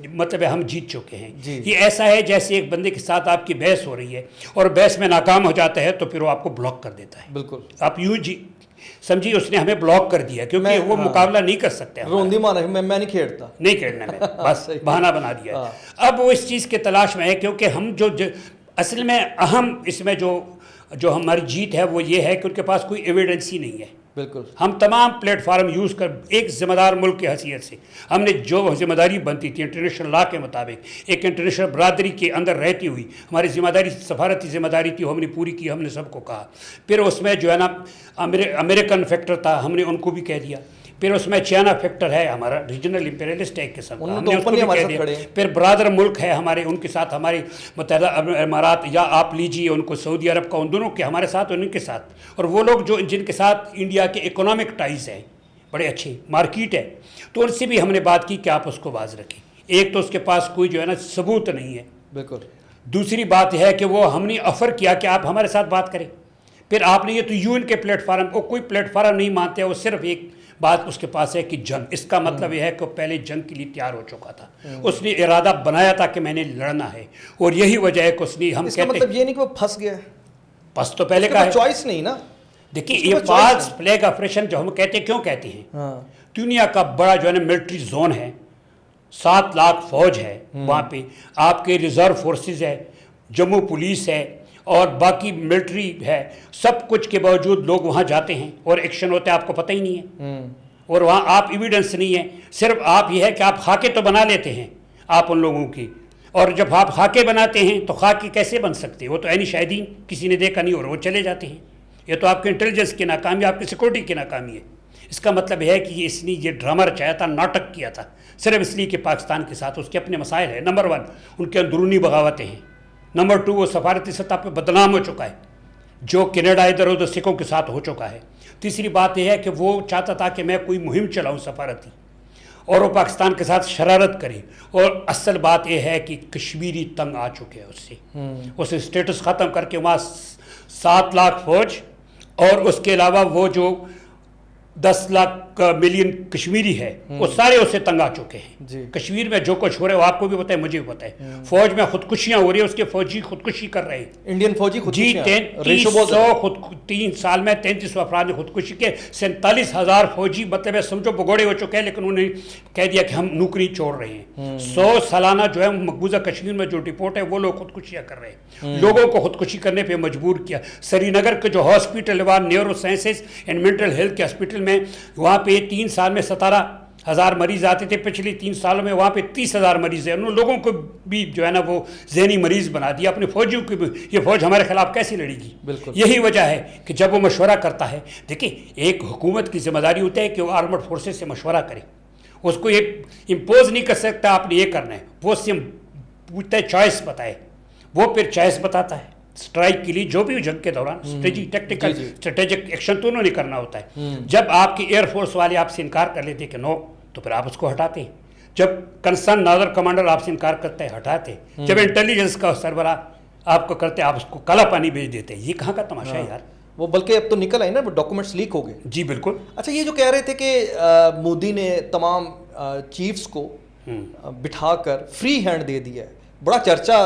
مطلب ہے ہم جیت چکے ہیں. جی. یہ ایسا ہے جیسے ایک بندے کے ساتھ آپ کی بحث ہو رہی ہے اور بحث میں ناکام ہو جاتا ہے تو پھر وہ آپ کو بلاک کر دیتا ہے. بالکل. آپ یوں سمجھی اس نے ہمیں بلاک کر دیا کیونکہ وہ مقابلہ نہیں کر سکتے. روندی مانا میں نہیں کھیلتا. نہیں کھیلنا میں بس بہانہ بنا دیا. اب وہ اس چیز کے تلاش میں ہے کیونکہ ہم جو اصل میں اہم اس میں جو ہماری جیت ہے وہ یہ ہے کہ ان کے پاس کوئی ایویڈنس ہی نہیں ہے. بالکل. ہم تمام پلیٹ فارم یوز کر ایک ذمہ دار ملک کی حیثیت سے ہم نے جو ذمہ داری بنتی تھی انٹرنیشنل لا کے مطابق ایک انٹرنیشنل برادری کے اندر رہتی ہوئی ہماری ذمہ داری سفارتی ذمہ داری تھی ہم نے پوری کی. ہم نے سب کو کہا. پھر اس میں جو ہے نا امریکن فیکٹر تھا ہم نے ان کو بھی کہہ دیا. پھر اس میں چائنا فیکٹر ہے ہمارا ریجنل امپیریلسٹ ہے ایک قسم کا ہم نے اس کو بھی کہہ دیا. پھر برادر ملک ہے ہمارے ان کے ساتھ ہمارے متحدہ امارات یا آپ لیجیے ان کو سعودی عرب کا ان دونوں کے ہمارے ساتھ ان کے ساتھ اور وہ لوگ جو جن کے ساتھ انڈیا کے اکنامک ٹائز ہیں بڑے اچھے مارکیٹ ہے تو ان سے بھی ہم نے بات کی کہ آپ اس کو باز رکھیں. ایک تو اس کے پاس کوئی جو ہے نا ثبوت نہیں ہے. بالکل. دوسری بات یہ ہے کہ وہ ہم نے آفر کیا کہ آپ ہمارے ساتھ بات کریں. پھر آپ نے یہ تو یو این کے پلیٹ فارم کو کوئی پلیٹ فارم نہیں مانتے وہ صرف ایک بات اس کے پاس ہے کہ جنگ. اس کا مطلب یہ ہے کہ وہ پہلے جنگ کے لیے تیار ہو چکا تھا. اس نے ارادہ بنایا تھا کہ میں نے لڑنا ہے اور یہی وجہ ہے کہ اس نے ہم اس کا مطلب یہ نہیں کہ وہ پھنس گیا ہے. بس تو پہلے کا ہے چوائس نہیں نا. دیکھیے یہ فالس فلیگ آپریشن جو ہم کہتے ہیں کیوں کہتے ہیں دنیا کا بڑا جو ہے نا ملٹری زون ہے 7 لاکھ فوج ہے وہاں پہ آپ کے ریزرو فورسز ہے جموں پولیس ہے اور باقی ملٹری ہے سب کچھ کے باوجود لوگ وہاں جاتے ہیں اور ایکشن ہوتا ہے آپ کو پتہ ہی نہیں ہے. اور وہاں آپ ایویڈنس نہیں ہے صرف آپ یہ ہے کہ آپ خاکے تو بنا لیتے ہیں آپ ان لوگوں کی اور جب آپ خاکے بناتے ہیں تو خاکے کیسے بن سکتے ہیں وہ تو عینی شاہدین کسی نے دیکھا نہیں اور وہ چلے جاتے ہیں. یہ تو آپ کے انٹیلیجنس کی ناکامی آپ کی سیکورٹی کی ناکامی ہے. اس کا مطلب ہے کہ اس نے یہ ڈرامہ رچایا تھا ناٹک کیا تھا صرف اس لیے کہ پاکستان کے ساتھ اس کے اپنے مسائل ہیں. نمبر 1 ان کے اندرونی بغاوتیں ہیں. نمبر 2 وہ سفارتی سطح پہ بدنام ہو چکا ہے جو کینیڈا ادھر ادھر سکھوں کے ساتھ ہو چکا ہے. تیسری بات یہ ہے کہ وہ چاہتا تھا کہ میں کوئی مہم چلاؤں سفارتی اور وہ پاکستان کے ساتھ شرارت کرے. اور اصل بات یہ ہے کہ کشمیری تنگ آ چکے ہیں اس سے. اس نے اسٹیٹس ختم کر کے وہاں 7 لاکھ فوج اور اس کے علاوہ وہ جو 10 لاکھ ملین کشمیری ہے وہ سارے اس سے تنگ آ چکے ہیں. کشمیر میں جو کچھ ہو رہا ہے وہ آپ کو بھی پتہ ہے مجھے بھی پتہ ہے. فوج میں خودکشیاں ہو رہی ہیں اس کے فوجی خودکشی کر رہے ہیں. انڈین فوجی جی 3 سال میں 3300 افراد نے خودکشی کے 47,000 فوجی مطلب ہے سمجھو بگوڑے ہو چکے ہیں لیکن انہوں نے کہہ دیا کہ ہم نوکری چھوڑ رہے ہیں. 100 سالانہ جو ہے مقبوضہ کشمیر میں جو رپورٹ ہے وہ لوگ خودکشیاں کر رہے ہیں. لوگوں کو خودکشی کرنے پہ مجبور کیا. سری نگر کے جو ہاسپٹل ہے neuro sciences and mental health کے ہاسپٹل میں وہاں پہ 3 سال میں 17,000 مریض آتے تھے. پچھلی 3 سالوں میں وہاں پہ 30,000 مریض ہیں. انہوں لوگوں کو بھی جو ہے نا وہ ذہنی مریض بنا دیا. اپنے فوجیوں کی بھی یہ فوج ہمارے خلاف کیسے لڑے گی. یہی وجہ ہے کہ جب وہ مشورہ کرتا ہے دیکھیں ایک حکومت کی ذمہ داری ہوتی ہے کہ وہ آرمڈ فورسز سے مشورہ کرے. اس کو یہ امپوز نہیں کر سکتا آپ نے یہ کرنا ہے. وہ اس سے پوچھتا ہے چوائس بتائے وہ پھر چوائس بتاتا ہے. اسٹرائک کے لیے جو بھی جنگ کے دوران ٹیکٹیکل اسٹریٹجک ایکشن تو انہوں نے کرنا ہوتا ہے. جب آپ کے ایئر فورس والے آپ سے انکار کر لیتے کہ نو تو پھر آپ اس کو ہٹاتے ہیں. جب کنسرن نادر کمانڈر آپ سے انکار کرتا ہے ہٹاتے. جب انٹیلیجنس کا سربراہ آپ کو کرتے آپ اس کو کالا پانی بھیج دیتے. یہ کہاں کا تماشا ہے یار. وہ بلکہ اب تو نکل آئی نا وہ ڈاکومنٹس لیک ہو گئے. جی بالکل. اچھا یہ جو کہہ رہے تھے کہ مودی نے تمام چیفز کو بٹھا کر فری ہینڈ دے دیا ہے بڑا چرچا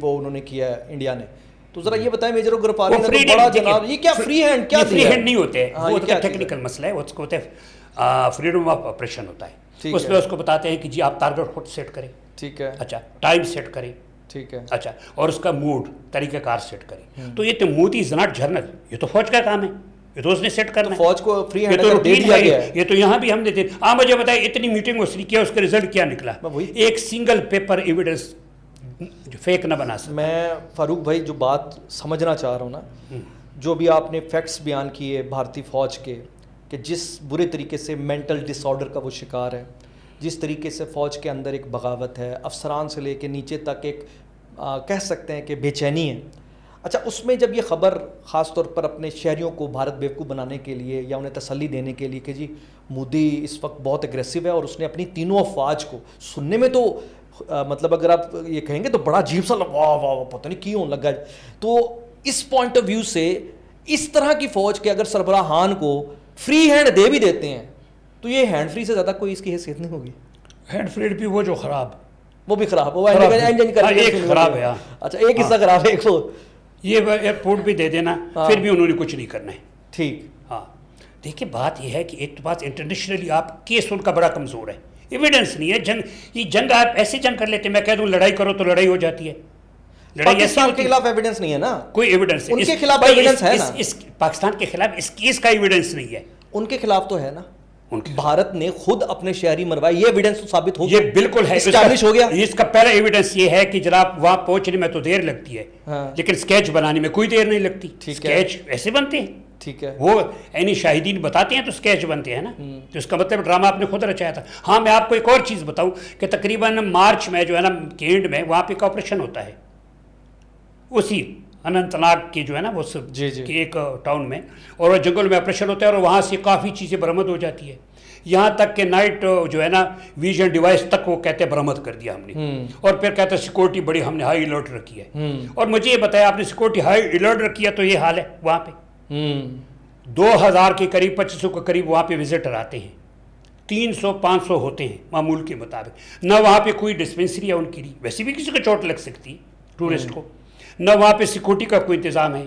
وہ انہوں نے کیا ہے انڈیا نے. تو ذرا یہ بتائیں میجر گرفاری نے تو بڑا جناب یہ کیا فری ہینڈ کیا فری ہینڈ نہیں ہوتے وہ ٹیکنیکل مسئلہ ہے. اس کو ہوتا ہے فریڈم آف آپریشن ہوتا ہے. اس میں اس کو بتاتے ہیں کہ جی آپ ٹارگیٹ خود سیٹ کریں. ٹھیک ہے. اچھا ٹائم سیٹ کریں. ٹھیک ہے. اچھا اور اس کا موڈ طریقہ کار سیٹ کریں. تو یہ تو مودی از ناٹ جرنل. یہ تو فوج کا کام ہے. یہ تو اس نے سیٹ کرنا ہے. فوج کو فری ہینڈ دے دیا گیا ہے. یہ تو یہاں بھی ہم نے دے. مجھے بتائیں اتنی میٹنگ اس نے کیا اس کا رزلٹ کیا نکلا. ایک سنگل پیپر ایویڈنس جو فیک نہ بنا سکتا. میں فاروق بھائی جو بات سمجھنا چاہ رہا ہوں نا جو بھی آپ نے فیکٹس بیان کیے بھارتی فوج کے کہ جس برے طریقے سے مینٹل ڈس آرڈر کا وہ شکار ہے جس طریقے سے فوج کے اندر ایک بغاوت ہے افسران سے لے کے نیچے تک ایک کہہ سکتے ہیں کہ بے چینی ہے. اچھا اس میں جب یہ خبر خاص طور پر اپنے شہریوں کو بھارت بیوقوف بنانے کے لیے یا انہیں تسلی دینے کے لیے کہ جی مودی اس وقت بہت اگریسو ہے اور اس نے اپنی تینوں افواج کو سننے میں تو مطلب اگر آپ یہ کہیں گے تو بڑا عجیب سا واہ واہ پتہ نہیں کیوں لگا. تو اس پوائنٹ آف ویو سے اس طرح کی فوج کے اگر سربراہان کو فری ہینڈ دے بھی دیتے ہیں تو یہ ہینڈ فری سے زیادہ کوئی اس کی حیثیت نہیں ہوگی. ہینڈ فریڈ بھی وہ جو خراب وہ بھی خراب ہوا خراب ہے۔ انجن ہاں، ایک خراب ہے، ہاں۔ اچھا ایک حصہ خراب ہے، ایک وہ یہ ایئرپورٹ بھی دے دینا، پھر بھی انہوں نے کچھ نہیں کرنا ہے۔ ٹھیک۔ ہاں دیکھیں بات یہ ہے کہ ایک تو بات انٹرنیشنلی آپ کیس ان کا بڑا کمزور ہے، ایویڈنس نہیں ہے۔ جنگ، یہ جنگ آپ ایسے جنگ کر لیتے ہیں، میں کہہ دوں لڑائی کرو تو لڑائی ہو جاتی ہے، لڑائی ایسی پاکستان ہوتی کے ہے، خلاف ایویڈنس نہیں ہے نا، کوئی ایویڈنس ان کے خلاف ایویڈنس ہے نا، پاکستان کے خلاف اس کیس کا ایویڈنس نہیں ہے، ان کے خلاف تو ہے نا، ان کے بھارت نے خود اپنے شہری مروائی، یہ ایویڈنس تو ثابت ہو گیا، یہ بالکل ہے، اسٹیبلش ہو گیا۔ اس کا پہلا ایویڈنس یہ ہے کہ جناب وہاں پہنچنے میں تو دیر لگتی ہے، لیکن اسکیچ بنانے میں کوئی دیر نہیں لگتی، اسکیچ ایسے بنتے ہیں، ٹھیک ہے، وہ یعنی شاہدین بتاتے ہیں تو اسکیچ بنتے ہیں نا، تو اس کا مطلب ڈرامہ آپ نے خود رچایا تھا۔ ہاں میں آپ کو ایک اور چیز بتاؤں کہ تقریباً مارچ میں جو ہے نا کے اینڈ میں وہاں پہ ایک آپریشن ہوتا ہے، اسی اننت ناگ کے جو ہے نا وہ ایک ٹاؤن میں، اور وہ جنگل میں آپریشن ہوتا ہے، اور وہاں سے کافی چیزیں برآمد ہو جاتی ہے، یہاں تک کہ نائٹ جو ہے نا ویژن ڈیوائس تک وہ کہتے ہیں برآمد کر دیا ہم نے، اور پھر کہتے ہیں سیکورٹی بڑی ہم نے ہائی الرٹ رکھی ہے، اور مجھے یہ بتایا آپ نے سیکورٹی ہائی الرٹ رکھی ہے تو یہ حال ہے وہاں پہ 2000 کے قریب 2500 کے قریب وہاں پہ وزٹر آتے ہیں، 300-500 ہوتے ہیں معمول کے مطابق، نہ وہاں پہ کوئی ڈسپینسری ہے ان کی لیے، ویسے بھی کسی کو چوٹ لگ سکتی ہے ٹورسٹ کو، نہ وہاں پہ سیکورٹی کا کوئی انتظام ہے،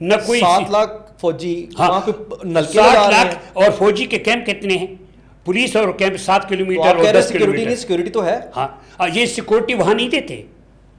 نہ کوئی 7 لاکھ فوجی وہاں پہ نلکے 7 لگا رہے ہیں، لاکھ، اور فوجی کے کیمپ کتنے ہیں، پولیس اور کیمپ 7 کلومیٹر تو آپ کہہ اور رہے 10 سیکورٹی نہیں، کلومیٹر، سیکورٹی تو ہے، ہاں یہ سیکورٹی وہاں نہیں دیتے،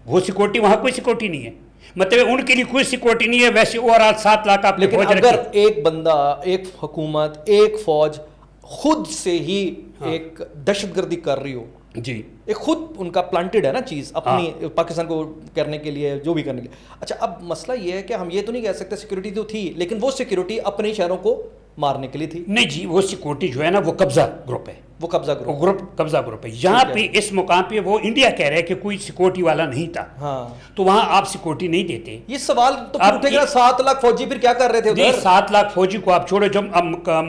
وہ سیکورٹی وہاں کوئی سیکورٹی نہیں ہے، مطلب ان کے لیے کوئی سیکورٹی نہیں ہے، ویسے اوورآل 7 لاکھ آپ نے لیکن فوج اگر رکھی۔ ایک بندہ، ایک حکومت، ایک فوج خود سے ہی ایک دہشت گردی کر رہی ہو، جی ایک خود ان کا پلانٹڈ ہے نا چیز اپنی پاکستان کو کرنے کے لیے، جو بھی کرنے کے لیے، اچھا اب مسئلہ یہ ہے کہ ہم یہ تو نہیں کہہ سکتے سیکورٹی تو تھی، لیکن وہ سیکورٹی اپنے شہروں کو مارنے کے لیے تھی، نہیں جی، وہ سیکورٹی جو ہے نا وہ قبضہ گروپ ہے، وہ قبضہ وہ کرو، قبضہ گروپ ہے، یہاں پہ اس مقام پہ وہ انڈیا کہہ رہے ہیں کہ کوئی سیکورٹی والا نہیں تھا، ہاں تو وہاں آپ سیکورٹی نہیں دیتے۔ یہ سوال تو پھر اٹھے گا 7 لاکھ فوجی پھر کیا کر رہے تھے نہیں، ادھر؟ 7 لاکھ فوجی کو آپ چھوڑے، جب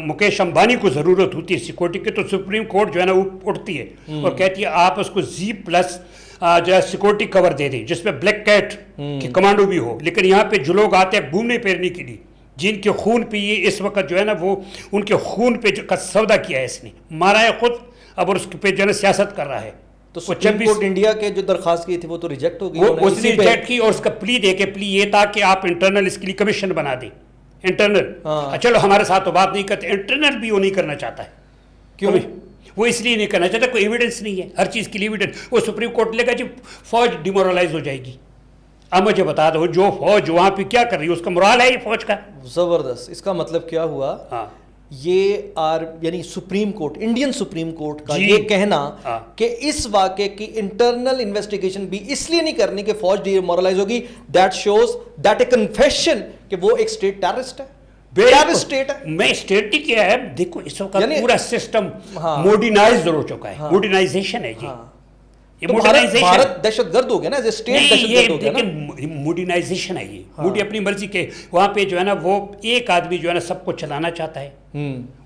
مکیش امبانی کو ضرورت ہوتی ہے سیکورٹی کی تو سپریم کورٹ جو ہے نا وہ اٹھتی ہے اور کہتی ہے آپ اس کو Z+ جو ہے سیکورٹی کور دے دیں، جس میں بلیک کیٹ کی کمانڈو بھی ہو، لیکن یہاں پہ جو لوگ آتے ہیں گھومنے پھرنے کے لیے، جن کے خون پہ یہ اس وقت جو ہے نا وہ ان کے خون پہ کا سودا کیا ہے، اس نے مارا ہے خود، اب اور اس پہ جو ہے نا سیاست کر رہا ہے، تو سپریم کورٹ انڈیا کے جو درخواست کی تھی وہ تو ریجیکٹ ہو گئی، وہ اس نے ریجیکٹ کی، اور اس کا پلی دے کے، پلی یہ تھا کہ آپ انٹرنل اس کے لیے کمیشن بنا دیں، انٹرنل، چلو ہمارے ساتھ تو بات نہیں کرتے، انٹرنل بھی وہ نہیں کرنا چاہتا ہے، کیوں؟ وہ اس لیے نہیں کرنا چاہتا، کوئی ایویڈنس نہیں ہے، ہر چیز کے لیے ایویڈنس، وہ سپریم کورٹ لے گا جی فوج ڈیمورلائز ہو جائے گی، اب مجھے بتا دو جو فوج وہاں پہ کیا کر رہی ہے، اس کا مرال ہے یہ فوج کا، زبردست، اس کا مطلب کیا ہوا، یہ یعنی supreme court, Indian supreme court کا یہ کہنا کہ اس واقعے کی انٹرنل انویسٹیگیشن بھی اس لیے نہیں کرنی کہ فوج ڈیمورلائز ہوگی، that shows that a confession کہ وہ ایک اسٹیٹ ٹیررسٹ ہے، اسٹیٹ ہے، میں اسٹیٹ ہی کیا ہے، دیکھو اس وقت پورا سسٹم موڈرنائز ہو چکا ہے، موڈرنائزیشن ہے یہ بھارت دہشت گرد ہو گیا نا، اسٹیٹ دہشت گرد ہو گیا نا، موڈرنائزیشن ہے یہ، موڈی اپنی مرضی کے، وہاں پہ جو ہے نا وہ ایک آدمی جو ہے نا سب کو چلانا چاہتا ہے،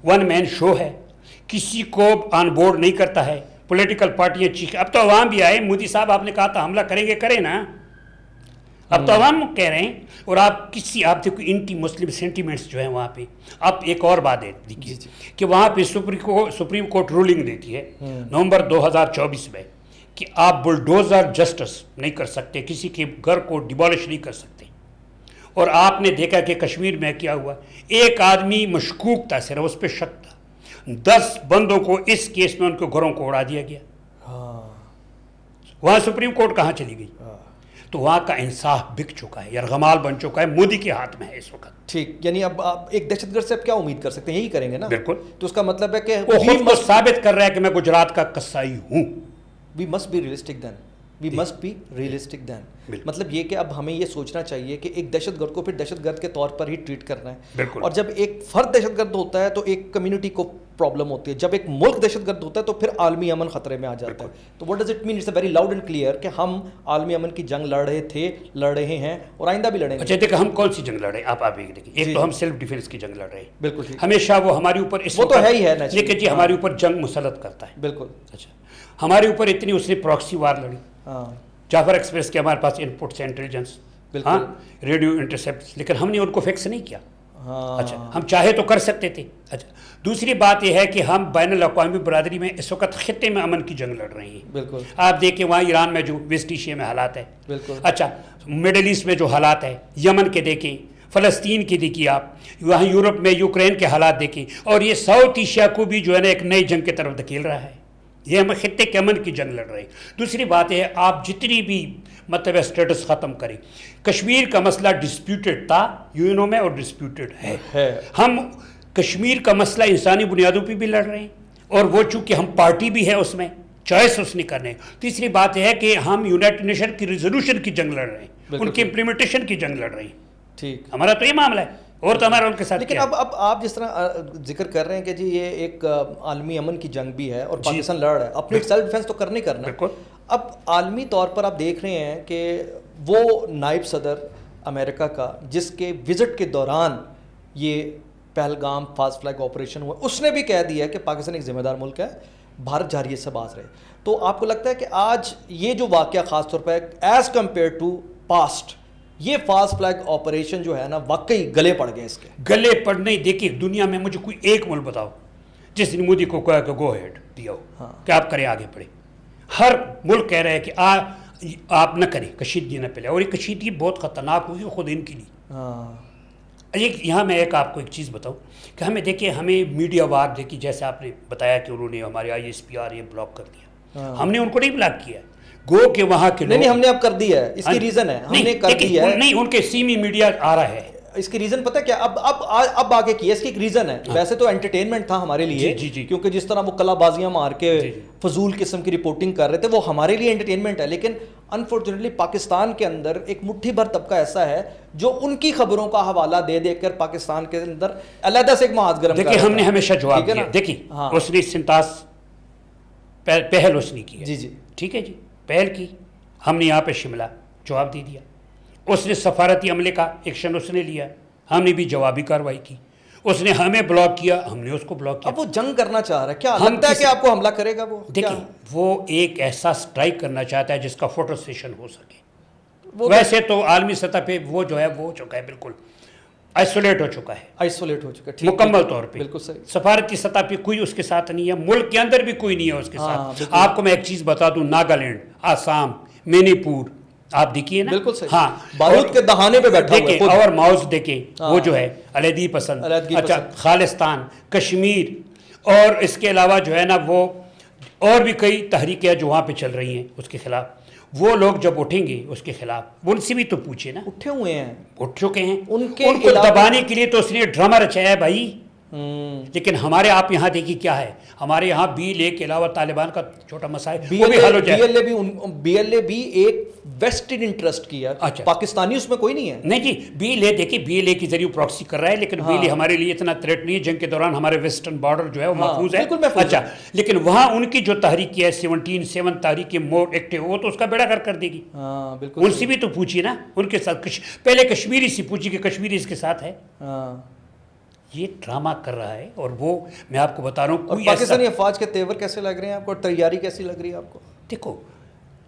ون مین شو ہے، کسی کو آن بورڈ نہیں کرتا ہے، پولیٹیکل پارٹیاں چیخ، اب تو عوام بھی آئے، مودی صاحب آپ نے کہا تھا حملہ کریں گے، کریں نا، اب تو عوام کہہ رہے ہیں، اور آپ دیکھو اینٹی مسلم سینٹیمنٹس جو ہیں وہاں پہ، اب ایک اور بات ہے دیکھیے کہ وہاں پہ سپریم کورٹ رولنگ دیتی ہے نومبر 2024 میں کہ آپ بلڈوزر جسٹس نہیں کر سکتے، کسی کے گھر کو ڈیمولش نہیں کر سکتے، اور آپ نے دیکھا کہ کشمیر میں کیا ہوا، ایک آدمی مشکوک تھا، صرف اس پہ شک تھا، 10 بندوں کو اس کیس میں ان کے گھروں کو اڑا دیا گیا، وہاں سپریم کورٹ کہاں چلی گئی، تو وہاں کا انصاف بک چکا ہے، یرغمال بن چکا ہے، مودی کے ہاتھ میں ہے اس وقت، ٹھیک، یعنی اب آپ ایک دہشت گرد سے اب کیا امید کر سکتے ہیں، یہی کریں گے نا، بالکل، تو اس کا مطلب ہے کہ وہ خود کو ثابت کر رہا ہے کہ میں گجرات کا قصائی ہوں، we must be realistic then we must be realistic then مطلب یہ کہ اب ہمیں یہ سوچنا چاہیے کہ ایک دہشت گرد کو پھر دہشت گرد کے طور پر ہی ٹریٹ کرنا ہے، اور جب ایک فرد دہشت گرد ہوتا ہے تو ایک کمیونٹی کو پرابلم ہوتی ہے، جب ایک ملک دہشت گرد ہوتا ہے تو پھر عالمی امن خطرے میں آ جاتا ہے، تو what does it mean, it's a very loud and clear کہ ہم عالمی امن کی جنگ لڑ رہے تھے، لڑ رہے ہیں اور آئندہ بھی لڑیں گے۔ اچھا دیکھیں ہم کون سی جنگ لڑ رہے ہیں، آپ ایک دیکھیں، ایک تو ہم سیلف ڈیفینس کی جنگ لڑ رہے ہیں، بالکل، ہمیشہ وہ ہمارے اوپر اس وہ تو ہے ہی ہے، لیکن جی ہمارے اوپر جنگ مسلط کرتا ہے، بالکل، اچھا ہمارے اوپر اتنی اس نے پراکسی وار لڑی، جعفر ایکسپریس کے ہمارے پاس ان پٹس انٹیلیجنس، ہاں ریڈیو انٹرسیپٹس، لیکن ہم نے ان کو فکس نہیں کیا، اچھا ہم چاہے تو کر سکتے تھے. اچھا دوسری بات یہ ہے کہ ہم بین الاقوامی برادری میں اس وقت خطے میں امن کی جنگ لڑ رہے ہیں. بالکل آپ دیکھیں وہاں ایران میں جو ویسٹ ایشیا میں حالات ہے, بالکل. اچھا مڈل ایسٹ میں جو حالات ہے, یمن کے دیکھیں, فلسطین کی دیکھیے آپ, وہاں یورپ میں یوکرین کے حالات دیکھیں, اور یہ ساؤتھ ایشیا کو بھی جو ہے نا ایک نئی جنگ کی طرف دھکیل رہا ہے. یہ ہم خطے کے امن کی جنگ لڑ رہے ہیں. دوسری بات یہ ہے آپ جتنی بھی مطلب اسٹیٹس ختم کریں, کشمیر کا مسئلہ ڈسپیوٹڈ تھا یو این او میں اور ڈسپیوٹڈ ہے. ہم کشمیر کا مسئلہ انسانی بنیادوں پہ بھی لڑ رہے ہیں, اور وہ چونکہ ہم پارٹی بھی ہے اس میں چوائس اس نے کرنے. تیسری بات یہ ہے کہ ہم یونائٹڈ نیشن کی ریزولوشن کی جنگ لڑ رہے ہیں, ان کی امپلیمنٹیشن کی جنگ لڑ رہے ہیں. ٹھیک, ہمارا تو یہ معاملہ ہے, اور تو ہمارا ان کے ساتھ. لیکن اب آپ جس طرح ذکر کر رہے ہیں کہ جی یہ ایک عالمی امن کی جنگ بھی ہے اور پاکستان لڑ رہا ہے, اپنی سیلف ڈیفینس تو کرنے کرنا ہے. اب عالمی طور پر آپ دیکھ رہے ہیں کہ وہ نائب صدر امریکہ کا جس کے وزٹ کے دوران یہ پہلگام فاسٹ فلیگ آپریشن ہوا, اس نے بھی کہہ دیا ہے کہ پاکستان ایک ذمہ دار ملک ہے, بھارت جارحیت سے باز رہے. تو آپ کو لگتا ہے کہ آج یہ جو واقعہ خاص طور پہ ایز کمپیئر ٹو پاسٹ, یہ فاسٹ فلیگ آپریشن جو ہے نا واقعی گلے پڑ گئے, اس کے گلے پڑنے. دیکھیے دنیا میں مجھے کوئی ایک ملک بتاؤ جس نے مودی کو کہا کہ گو ہیڈ دیا ہو کہ آپ کریں آگے بڑھیں. ہر ملک کہہ رہے ہیں کہ آپ نہ کریں, کشیدگی نہ پھیلائیں, اور یہ کشیدگی بہت خطرناک ہوئی خود ان کے لیے. یہاں میں آپ کو ایک چیز بتاؤں کہ ہمیں دیکھیں, ہمیں میڈیا وار دیکھی, جیسے آپ نے بتایا کہ انہوں نے ہمارے ISPR یہ بلاک کر دیا. ہم نے ان کو نہیں بلاک کیا, گو کہ وہاں کے نہیں ہم نے اب کر دیا ہے, اس کی ریزن ہے ہم نے کر دیا ہے. نہیں ان کے سیمی میڈیا آ رہا ہے, اس کی ریزن پتہ کیا, اب آگے کیا, اس کی ایک ریزن ہے. ویسے تو انٹرٹینمنٹ تھا ہمارے لیے, کیونکہ جس طرح وہ کلا بازیاں مار کے فضول قسم کی رپورٹنگ کر رہے تھے, وہ ہمارے لیے انٹرٹینمنٹ ہے. لیکن انفارچونیٹلی پاکستان کے اندر ایک مٹھی بھر طبقہ ایسا ہے جو ان کی خبروں کا حوالہ دے دے کر پاکستان کے اندر علیحدہ سے ایک محاذ گرم کر رہا ہے. دیکھیں ہم نے ہمیشہ جواب دیا, دیکھیں اس نے سنتاس پہل اس نے کی ہے, جی ٹھیک ہے جی, پہل کی, ہم نے یہاں پہ شملہ جواب دے دیا. اس نے سفارتی عملے کا ایکشن اس نے لیا, ہم نے بھی جوابی کارروائی کی. اس نے ہمیں بلاک کیا, ہم نے اس کو بلاک کیا. اب وہ جنگ کرنا چاہ رہا ہے, کیا لگتا ہے کہ آپ کو حملہ کرے گا وہ؟ دیکھیں وہ ایک ایسا سٹرائک کرنا چاہتا ہے جس کا فوٹو سیشن ہو سکے. ویسے تو عالمی سطح پہ وہ جو ہے وہ ہو چکا ہے, بالکل آئسولیٹ ہو چکا ہے, مکمل طور پہ. بالکل صحیح. سفارتی سطح پہ کوئی اس کے ساتھ نہیں ہے, ملک کے اندر بھی کوئی نہیں ہے اس کے ساتھ. آپ کو میں ایک چیز بتا دوں, ناگالینڈ, آسام, منی پور, آپ دیکھیے نا, بالکل صحیح, ہاں بارود کے دہانے پہ بیٹھا دیکھیں, اور ماؤز دیکھیں وہ جو ہے علیحدگی پسند, اچھا خالستان, کشمیر, اور اس کے علاوہ جو ہے نا وہ اور بھی کئی تحریکیں جو وہاں پہ چل رہی ہیں اس کے خلاف. وہ لوگ جب اٹھیں گے اس کے خلاف, وہ ان سے بھی تو پوچھے نا, اٹھے ہوئے ہیں, اٹھ چکے ہیں, ان کو دبانے کے لیے تو اس نے ڈرامہ رچایا ہے بھائی. لیکن ہمارے آپ یہاں دیکھیے کیا ہے, ہمارے یہاں BLA کے علاوہ طالبان کا چھوٹا مسائل وہ بھی حل ہو جائے. BLA بھی ایک ویسٹڈ انٹرسٹ کی ہے, پاکستانی اس میں کوئی نہیں ہے. نہیں جی, BLA دیکھیے BLA کے ذریعے پراکسی کر رہا ہے, لیکن BLA ہمارے لیے اتنا تھریٹ نہیں ہے. جنگ کے دوران ہمارے ویسٹرن بارڈر جو ہے وہ محفوظ ہے. اچھا لیکن وہاں ان کی جو تحریک ہے 17 تحریک موڈ ایکٹیو, وہ تو اس کا بیڑا گھر کر دے گی. ان سے بھی تو پوچھیے نا, ان کے ساتھ پہلے کشمیری سے پوچھیے کہ کشمیری اس کے ساتھ ہے. یہ ڈرامہ کر رہا ہے, اور وہ میں آپ کو بتا رہا ہوں. پاکستانی افواج کے تیور کیسے لگ رہے ہیں آپ کو, اور تیاری کیسی لگ رہی ہے آپ کو؟ دیکھو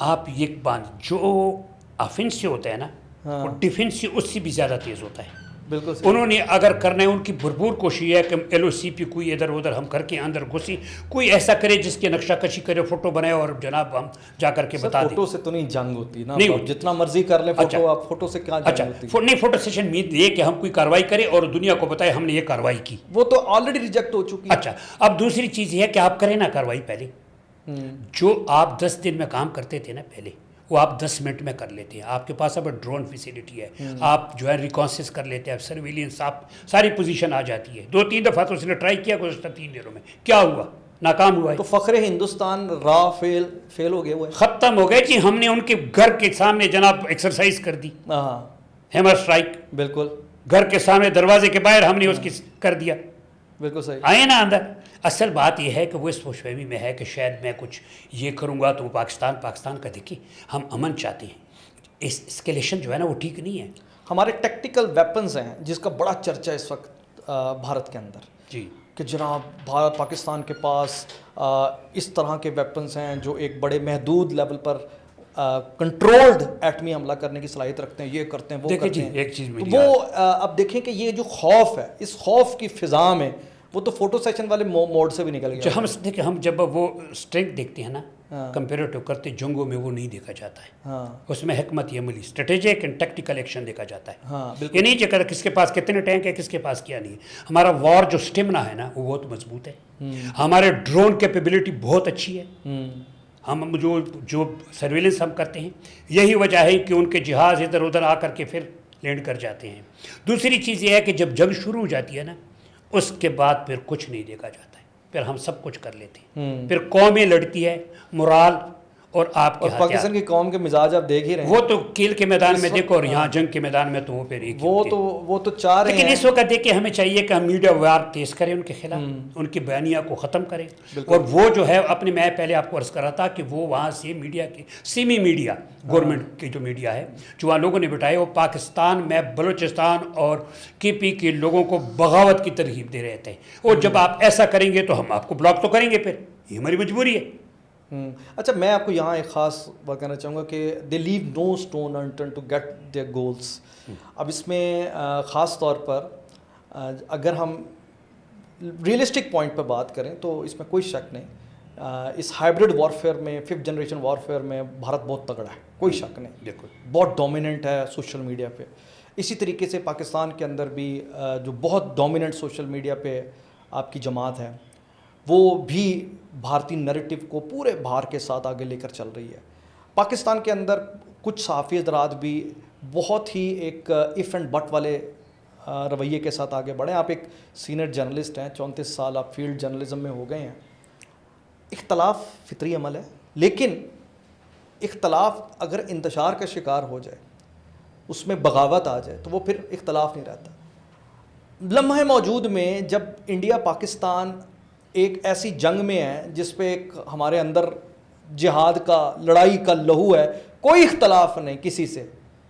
آپ یہ بات, جو آفینسو ہوتا ہے نا وہ ڈیفینس اس سے بھی زیادہ تیز ہوتا ہے. بالکل. انہوں نے اگر کرنا ہے, ان کی بھرپور کوشش ہے کہ LOC پہ کوئی ادھر ادھر ہم کر کے اندر گھسی, کوئی ایسا کرے جس کے نقشہ کشی کرے, فوٹو بنائے, اور جناب ہم جا کر کے بتا دیں. فوٹو سے تو نہیں جنگ ہوتی نا, جتنا مرضی کر لیں فوٹو, آپ فوٹو سے کیا جنگ ہوتی ہے؟ نہیں, فوٹو سیشن مین یہ کہ ہم کوئی کارروائی کریں اور دنیا کو بتائے ہم نے یہ کارروائی کی. وہ تو آلریڈی ریجیکٹ ہو چکی ہے. اچھا اب دوسری چیز یہ ہے کہ آپ کریں نا کارروائی پہلے, جو آپ 10 دن میں کام کرتے تھے نا پہلے, وہ آپ 10 منٹ میں کر لیتے ہیں. آپ کے پاس اب ڈرون فیسیلٹی ہے, آپ جو ہے ریکانسس کر لیتے ہیں, سرویلنس, آپ ساری پوزیشن آ جاتی ہے. 2-3 دفعہ تو اس نے ٹرائی کیا گزشتہ 3 دنوں میں, کیا ہوا, ناکام ہوا ہے. تو فخر ہندوستان را فیل ہو گئے, وہ ختم ہو گئے جی. ہم نے ان کے گھر کے سامنے جناب ایکسرسائز کر دی, ہیمر اسٹرائک, بالکل گھر کے سامنے دروازے کے باہر ہم نے اس کی کر دیا. بالکل صحیح. آئے نا اندر. اصل بات یہ ہے کہ وہ اس خوش فہمی میں ہے کہ شاید میں کچھ یہ کروں گا تو وہ پاکستان کا. دیکھیے ہم امن چاہتے ہیں, اس اسکیلیشن جو ہے نا وہ ٹھیک نہیں ہے. ہمارے ٹیکٹیکل ویپنز ہیں جس کا بڑا چرچا اس وقت بھارت کے اندر, جی کہ جناب پاکستان کے پاس اس طرح کے ویپنز ہیں جو ایک بڑے محدود لیول پر کنٹرولڈ ایٹمی حملہ کرنے کی صلاحیت رکھتے ہیں, یہ کرتے ہیں, وہ دیکھیں کرتے ہیں. ایک چیز تو وہ اب دیکھیں کہ یہ جو خوف ہے, اس خوف کی فضا میں وہ تو فوٹو سیشن والے موڈ سے بھی نکل گیا. جو ہم دیکھیں, ہم جب وہ اسٹرینتھ دیکھتے ہیں نا کمپیریٹو کرتے, جنگوں میں وہ نہیں دیکھا جاتا ہے. اس میں حکمت عملی, اسٹریٹجک اینڈ ٹیکٹیکل ایکشن دیکھا جاتا ہے. یہ نہیں کہ کس کے پاس کتنے ٹینک ہے, کس کے پاس کیا نہیں ہے. ہمارا وار جو اسٹیمنا ہے نا وہ بہت مضبوط ہے. ہمارے ڈرون کیپیبلٹی بہت اچھی ہے. ہم جو سرویلنس ہم کرتے ہیں, یہی وجہ ہے کہ ان کے جہاز ادھر ادھر آ کر کے پھر لینڈ کر جاتے ہیں. دوسری چیز یہ ہے کہ جب جنگ شروع ہو جاتی ہے نا, اس کے بعد پھر کچھ نہیں دیکھا جاتا ہے, پھر ہم سب کچھ کر لیتے ہیں. پھر قومیں لڑتی ہے, مرال اور آپ کے پاکستان کی قوم کے مزاج آپ دیکھ ہی رہے ہیں. وہ تو کیل کے میدان میں دیکھو, اور یہاں جنگ کے میدان میں تو وہ پھر ایک وہ تو چاہ رہے ہیں. لیکن اس وقت دیکھیں ہمیں چاہیے کہ ہم میڈیا وار تیز کریں ان کے خلاف, ان کی بیانیہ کو ختم کریں. اور وہ جو ہے اپنے, میں پہلے آپ کو عرض کر رہا تھا کہ وہ وہاں سے میڈیا کی سیمی میڈیا, گورنمنٹ کی جو میڈیا ہے جو وہاں لوگوں نے بٹھائے, وہ پاکستان میں بلوچستان اور کے پی کے لوگوں کو بغاوت کی ترغیب دے رہے تھے. اور جب آپ ایسا کریں گے تو ہم آپ کو بلاک تو کریں گے, پھر یہ ہماری مجبوری ہے. اچھا, میں آپ کو یہاں ایک خاص بات کہنا چاہوں گا کہ they leave no stone unturned to get their goals. اب اس میں خاص طور پر اگر ہم ریئلسٹک پوائنٹ پہ بات کریں تو اس میں کوئی شک نہیں, اس ہائبرڈ وارفیئر میں, 5th جنریشن وارفیئر میں بھارت بہت تگڑا ہے, کوئی شک نہیں. بالکل بہت ڈومیننٹ ہے سوشل میڈیا پہ. اسی طریقے سے پاکستان کے اندر بھی جو بہت ڈومیننٹ سوشل میڈیا پہ آپ کی جماعت ہے, وہ بھی بھارتی نیریٹو کو پورے بھار کے ساتھ آگے لے کر چل رہی ہے. پاکستان کے اندر کچھ صحافی حضرات بھی بہت ہی ایک اف اینڈ بٹ والے رویے کے ساتھ آگے بڑھیں. آپ ایک سینئر جرنلسٹ ہیں, 34 سال آپ فیلڈ جرنلزم میں ہو گئے ہیں. اختلاف فطری عمل ہے, لیکن اختلاف اگر انتشار کا شکار ہو جائے, اس میں بغاوت آ جائے, تو وہ پھر اختلاف نہیں رہتا. لمحہ موجود میں جب انڈیا پاکستان ایک ایسی جنگ میں ہے جس پہ ایک ہمارے اندر جہاد کا, لڑائی کا لہو ہے, کوئی اختلاف نہیں کسی سے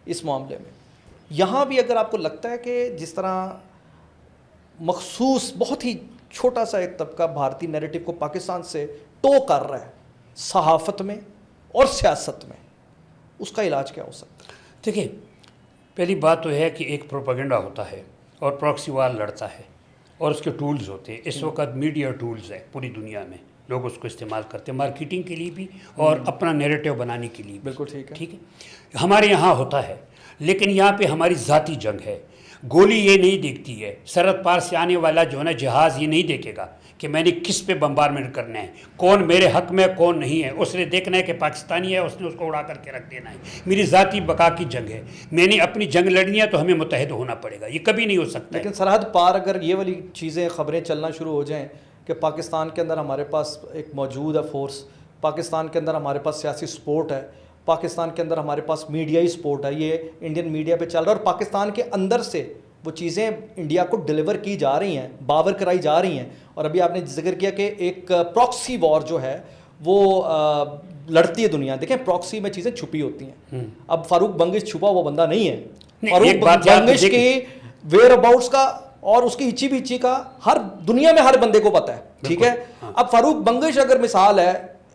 اس معاملے میں. یہاں بھی اگر آپ کو لگتا ہے کہ جس طرح مخصوص بہت ہی چھوٹا سا ایک طبقہ بھارتی نیریٹو کو پاکستان سے ٹو کر رہا ہے صحافت میں اور سیاست میں, اس کا علاج کیا ہو سکتا ہے؟ دیکھیں, پہلی بات تو ہے کہ ایک پروپیگنڈا ہوتا ہے اور پراکسی وار لڑتا ہے, اور اس کے ٹولز ہوتے ہیں. اس وقت میڈیا ٹولز ہے پوری دنیا میں, لوگ اس کو استعمال کرتے ہیں مارکیٹنگ کے لیے بھی اور اپنا نیریٹو بنانے کے لیے. بالکل ٹھیک ہے. ٹھیک ہے, ہمارے یہاں ہوتا ہے, لیکن یہاں پہ ہماری ذاتی جنگ ہے. گولی یہ نہیں دیکھتی ہے, سرحد پار سے آنے والا جو ہے نا جہاز یہ نہیں دیکھے گا کہ میں نے کس پہ بمبارمنٹ کرنا ہے, کون میرے حق میں کون نہیں ہے. اس نے دیکھنا ہے کہ پاکستانی ہے, اس نے اس کو اڑا کر کے رکھ دینا ہے. میری ذاتی بقا کی جنگ ہے, میں نے اپنی جنگ لڑنی ہے, تو ہمیں متحد ہونا پڑے گا. یہ کبھی نہیں ہو سکتا. لیکن سرحد پار اگر یہ والی چیزیں, خبریں چلنا شروع ہو جائیں کہ پاکستان کے اندر ہمارے پاس ایک موجود ہے فورس, پاکستان کے اندر ہمارے پاس سیاسی سپورٹ ہے, پاکستان کے اندر ہمارے پاس میڈیائی سپورٹ ہے, یہ انڈین میڈیا پہ چل رہا ہے, اور پاکستان کے اندر سے وہ چیزیں انڈیا کو ڈیلیور کی جا رہی ہیں, باور کرائی جا رہی ہیں. اور ابھی آپ نے ذکر کیا کہ ایک پراکسی وار جو ہے وہ لڑتی ہے دنیا. دیکھیں پراکسی میں چیزیں چھپی ہوتی ہیں. اب فاروق بنگش چھپا وہ بندہ نہیں ہے. فاروق بنگش کی ویئر اباؤٹس کا اور اس کی اچھی بیچی کا ہر دنیا میں ہر بندے کو پتہ ہے. ٹھیک ہے, اب فاروق بنگش اگر مثال ہے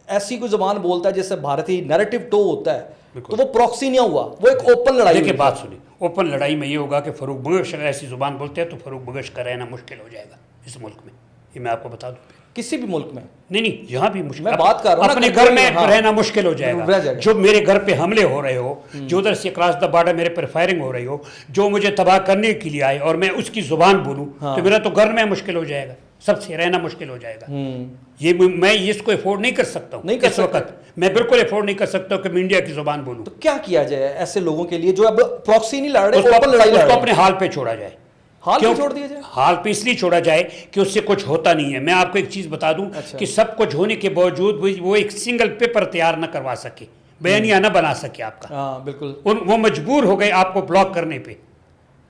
ایسی کوئی زبان بولتا ہے جس سے بھارتی نیریٹو ٹو ہوتا ہے, تو وہ پراکسی نہیں ہوا, وہ ایک اوپن لڑائی. دیکھیں بات سنیں, اوپن لڑائی میں یہ ہوگا کہ فاروق بنگش اگر ایسی زبان بولتے ہیں تو فاروق بنگش کا رہنا مشکل ہو جائے گا اس ملک میں. یہ میں آپ کو بتا دوں, کسی بھی ملک میں نہیں, یہاں بھی مشکل. میں بات کر رہا ہوں اپنے گھر میں رہنا مشکل ہو جائے گا. جو میرے گھر پہ حملے ہو رہے ہو, جو ادھر سے کراس دا بارڈر میرے پر فائرنگ ہو رہی ہو, جو مجھے تباہ کرنے کے لیے آئے اور میں اس کی زبان بولوں, تو میرا تو گھر میں مشکل ہو جائے گا, سب سے رہنا مشکل ہو جائے گا. یہ میں اس کو افورڈ نہیں کر سکتا ہوں اس وقت, میں بالکل افورڈ نہیں کر سکتا ہوں کہ میں انڈیا کی زبان بولوں. تو کیا کیا جائے ایسے لوگوں کے لیے جو اب پراکسی نہیں لڑ رہے, اوپن اس لڑائی لڑ کو رہے, اپنے حال پہ چھوڑا جائے. حال پہ چھوڑ دیا جائے. حال پہ اس لیے چھوڑا جائے کہ اس سے کچھ ہوتا نہیں ہے. میں آپ کو ایک چیز بتا دوں کہ سب کچھ ہونے کے باوجود وہ ایک سنگل پیپر تیار نہ کروا سکے, بیانیہ نہ بنا سکے آپ کا. ہاں بالکل, وہ مجبور ہو گئے آپ کو بلاک کرنے پہ.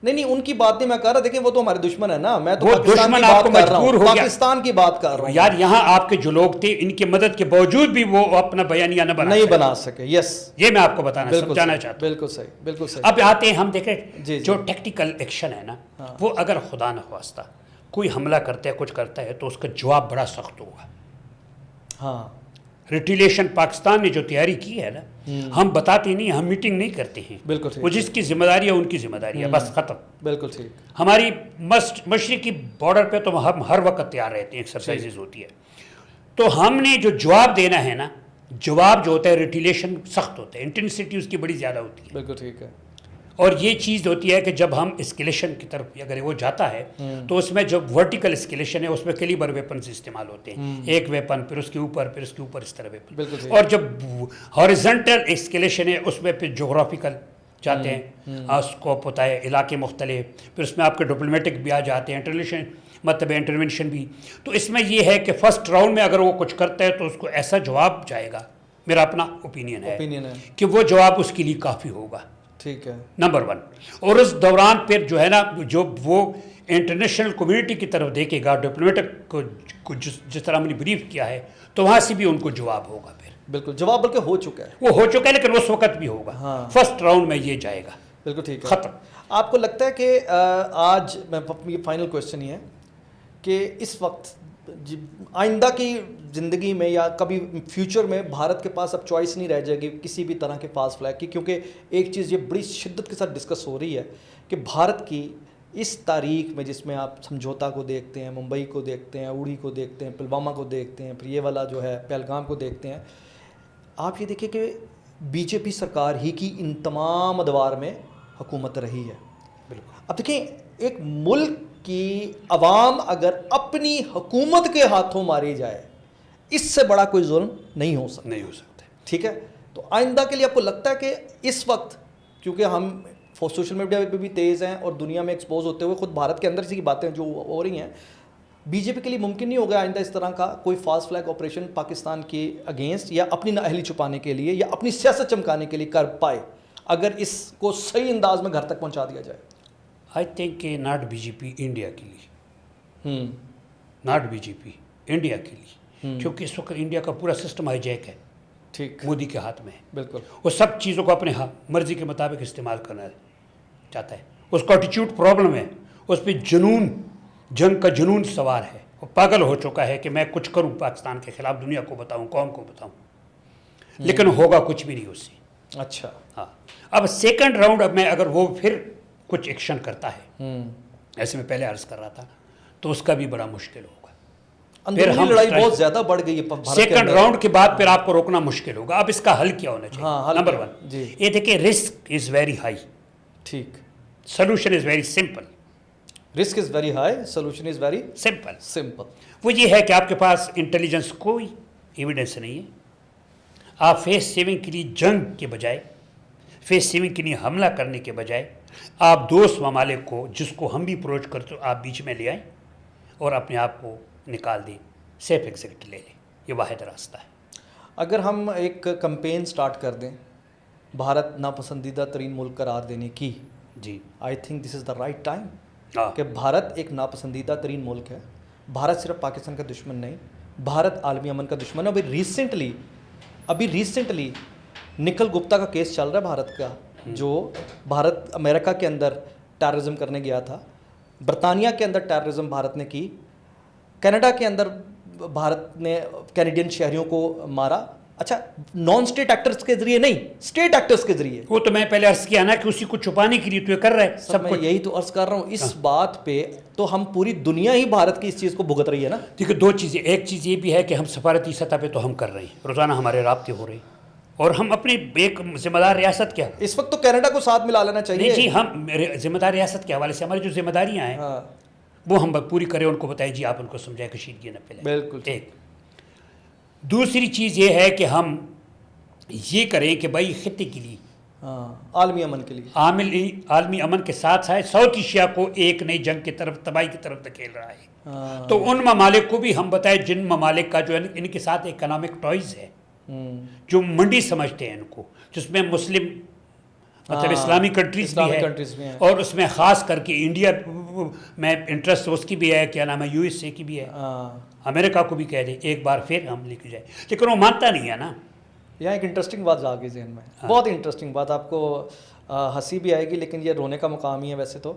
نہیں ان کی بات نہیں میں کر رہا, دیکھیں وہ تو ہمارے دشمن ہے نا, میں تو دشمن آپ کو مجبور ہو گیا. پاکستان کی بات کر رہا ہوں یار, یہاں آپ کے جو لوگ تھے ان کی مدد کے باوجود بھی وہ اپنا بیانیہ نہیں بنا سکے. یس, یہ میں آپ کو بتانا سمجھانا چاہتا ہوں. بالکل صحیح, بالکل صحیح. اب آتے ہیں ہم دیکھیں جو ٹیکٹیکل ایکشن ہے نا, وہ اگر خدا نخواستہ کوئی حملہ کرتا ہے, کچھ کرتا ہے, تو اس کا جواب بڑا سخت ہوگا. ہاں, ریٹیلیشن پاکستان نے جو تیاری کی ہے نا، ہم بتاتے نہیں، ہم میٹنگ نہیں کرتے ہیں، بالکل ٹھیک، وہ جس کی ذمہ داری ہے ان کی ذمہ داری ہے، بس ختم. بالکل ٹھیک، ہماری مشرقی بارڈر پہ تو ہم ہر وقت تیار رہتے ہیں، ایکسرسائزز ہوتی ہے. تو ہم نے جو جواب دینا ہے نا، جواب جو ہوتا ہے ریٹیلیشن سخت ہوتا ہے، انٹینسٹی اس کی بڑی زیادہ ہوتی ہے. بالکل ٹھیک ہے. اور یہ چیز ہوتی ہے کہ جب ہم اسکیلیشن کی طرف اگر وہ جاتا ہے تو اس میں جو ورٹیکل اسکیلیشن ہے اس میں کیلیبر ویپنز استعمال ہوتے ہیں، ایک ویپن پھر اس کے اوپر پھر اس کے اوپر اس طرح ویپن. اور جب ہاریزنٹل اسکیلیشن ہے اس میں پھر جغرافیکل جاتے ہیں، اسکوپ ہوتا ہے، علاقے مختلف، پھر اس میں آپ کے ڈپلومیٹک بھی آ جاتے ہیں، انٹرلیشن مطلب انٹرونشن بھی. تو اس میں یہ ہے کہ فرسٹ راؤنڈ میں اگر وہ کچھ کرتا ہے تو اس کو ایسا جواب جائے گا، میرا اپنا اوپینین ہے کہ وہ جواب اس کے لیے کافی ہوگا. ٹھیک ہے، نمبر 1. اور اس دوران پھر جو ہے نا جو وہ انٹرنیشنل کمیونٹی کی طرف دیکھے گا، ڈپلومیٹک کو جس طرح ہم نے بریف کیا ہے تو وہاں سے بھی ان کو جواب ہوگا. پھر بالکل جواب بلکہ ہو چکا ہے، وہ ہو چکا ہے لیکن اس وقت بھی ہوگا. فرسٹ راؤنڈ میں یہ جائے گا. بالکل ٹھیک ہے، ختم. آپ کو لگتا ہے کہ آج یہ فائنل کوشچن یہ ہے کہ اس وقت آئندہ کی زندگی میں یا کبھی فیوچر میں بھارت کے پاس اب چوائس نہیں رہ جائے گی کسی بھی طرح کے فاسٹ فلیگ کی، کیونکہ ایک چیز یہ بڑی شدت کے ساتھ ڈسکس ہو رہی ہے کہ بھارت کی اس تاریخ میں جس میں آپ سمجھوتا کو دیکھتے ہیں، ممبئی کو دیکھتے ہیں، اوڑی کو دیکھتے ہیں، پلوامہ کو دیکھتے ہیں، پھر یہ والا جو ہے پہلگام کو دیکھتے ہیں، آپ یہ دیکھیں کہ بی جے پی سرکار ہی کی ان تمام ادوار میں حکومت رہی ہے. اب دیکھیں ایک ملک کی عوام اگر اپنی حکومت کے ہاتھوں ماری جائے اس سے بڑا کوئی ظلم نہیں ہو سکتا. ٹھیک ہے، تو آئندہ کے لیے آپ کو لگتا ہے کہ اس وقت کیونکہ ہم سوشل میڈیا پہ بھی تیز ہیں اور دنیا میں ایکسپوز ہوتے ہوئے خود بھارت کے اندر سے کی باتیں جو ہو رہی ہیں، بی جے پی کے لیے ممکن نہیں ہوگا آئندہ اس طرح کا کوئی فاسٹ فلیگ آپریشن پاکستان کے اگینسٹ یا اپنی نااہلی چھپانے کے لیے یا اپنی سیاست چمکانے کے لیے کر پائے اگر اس کو صحیح انداز میں گھر تک پہنچا دیا جائے؟ آئی تھنک کہ not B J P India کے لیے، not B J P India کے لیے، کیونکہ اس وقت انڈیا کا پورا سسٹم ہائی جیک ہے، ٹھیک، مودی کے ہاتھ میں ہے. بالکل وہ سب چیزوں کو اپنے مرضی کے مطابق استعمال کرنا چاہتا ہے. اس کو ایٹیچیوڈ پرابلم ہے، اس پہ جنون، جنگ کا جنون سوار ہے. وہ پاگل ہو چکا ہے کہ میں کچھ کروں پاکستان کے خلاف، دنیا کو بتاؤں، قوم کو بتاؤں، لیکن ہوگا کچھ بھی نہیں اس سے. اچھا، ہاں. اب سیکنڈ راؤنڈ اب میں اگر وہ پھر کچھ ایکشن کرتا ہے، ایسے میں پہلے عرض کر رہا تھا، تو اس کا بھی بڑا مشکل ہوگا. اندرونی لڑائی بہت زیادہ بڑھ گئی ہے سیکنڈ راؤنڈ کے بعد پھر آپ کو روکنا مشکل ہوگا. اب اس کا حل کیا ہونا چاہیے؟ نمبر 1 یہ دیکھیں رسک از ویری ہائی، ٹھیک، solution is very simple. Risk is very high, solution is very simple. وہ یہ ہے کہ آپ کے پاس انٹیلیجنس کوئی ایویڈنس نہیں ہے. آپ فیس سیونگ کے لیے جنگ کے بجائے، فیس سیونگ کے لیے حملہ کرنے کے بجائے آپ دوست ممالک کو جس کو ہم بھی اپروچ کرتے ہو آپ بیچ میں لے آئیں اور اپنے آپ کو نکال دیں، سیف ایگزٹ لے لیں. یہ واحد راستہ ہے. اگر ہم ایک کمپین سٹارٹ کر دیں بھارت ناپسندیدہ ترین ملک قرار دینے کی، جی I think this is the right time کہ بھارت ایک ناپسندیدہ ترین ملک ہے. بھارت صرف پاکستان کا دشمن نہیں، بھارت عالمی امن کا دشمن ہے. ابھی ریسنٹلی نکھل گپتا کا کیس چل رہا ہے بھارت کا، جو بھارت امریکہ کے اندر ٹیررزم کرنے گیا تھا، برطانیہ کے اندر ٹیررزم بھارت نے کی، کینیڈا کے اندر بھارت نے کینیڈین شہریوں کو مارا. اچھا، نان اسٹیٹ ایکٹرز کے ذریعے نہیں، اسٹیٹ ایکٹرز کے ذریعے. وہ تو میں پہلے عرض کیا نا کہ اسی کو چھپانے کے لیے تو یہ کر رہا ہے سب کچھ. یہی تو عرض کر رہا ہوں، اس بات پہ تو ہم پوری دنیا ہی بھارت کی اس چیز کو بھگت رہی ہے نا. دیکھیے دو چیزیں، ایک چیز یہ بھی ہے کہ ہم سفارتی سطح پہ تو ہم کر رہے ہیں، روزانہ ہمارے رابطے ہو رہے ہیں، اور ہم اپنی ایک ذمہ دار ریاست کیا اس وقت تو کینیڈا کو ساتھ ملا لینا چاہیے. جی، ہم ذمہ دار ریاست کے حوالے سے ہماری جو ذمہ داریاں ہیں وہ ہم پوری کریں، ان کو بتائیں، جی آپ ان کو سمجھائیں، کشیدگی نہ پھیلائیں. بالکل. ایک دوسری چیز یہ ہے کہ ہم یہ کریں کہ بھائی خطے کے لیے، عالمی امن کے لیے، عالمی امن کے ساتھ ساتھ ساؤتھ ایشیا کو ایک نئی جنگ کی طرف، تباہی کی طرف دھکیل رہا ہے. تو ان ممالک کو بھی ہم بتائیں جن ممالک کا جو ہے ان کے ساتھ اکنامک ٹوائز ہے، جو منڈی سمجھتے ہیں ان کو، جس میں مسلم مطلب اسلامی کنٹریز بھی ہے، اور اس میں خاص کر کے انڈیا میں انٹرسٹ اس کی بھی ہے، کیا نام ہے، یو ایس اے کی بھی ہے، امریکہ کو بھی کہہ دیں ایک بار پھر ہم لے کے جائیں، لیکن وہ مانتا نہیں ہے نا. یہاں ایک انٹرسٹنگ بات آ گئی ذہن میں، بہت انٹرسٹنگ بات، آپ کو ہنسی بھی آئے گی لیکن یہ رونے کا مقام ہی ہے ویسے تو،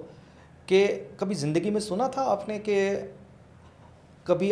کہ کبھی زندگی میں سنا تھا آپ نے کہ کبھی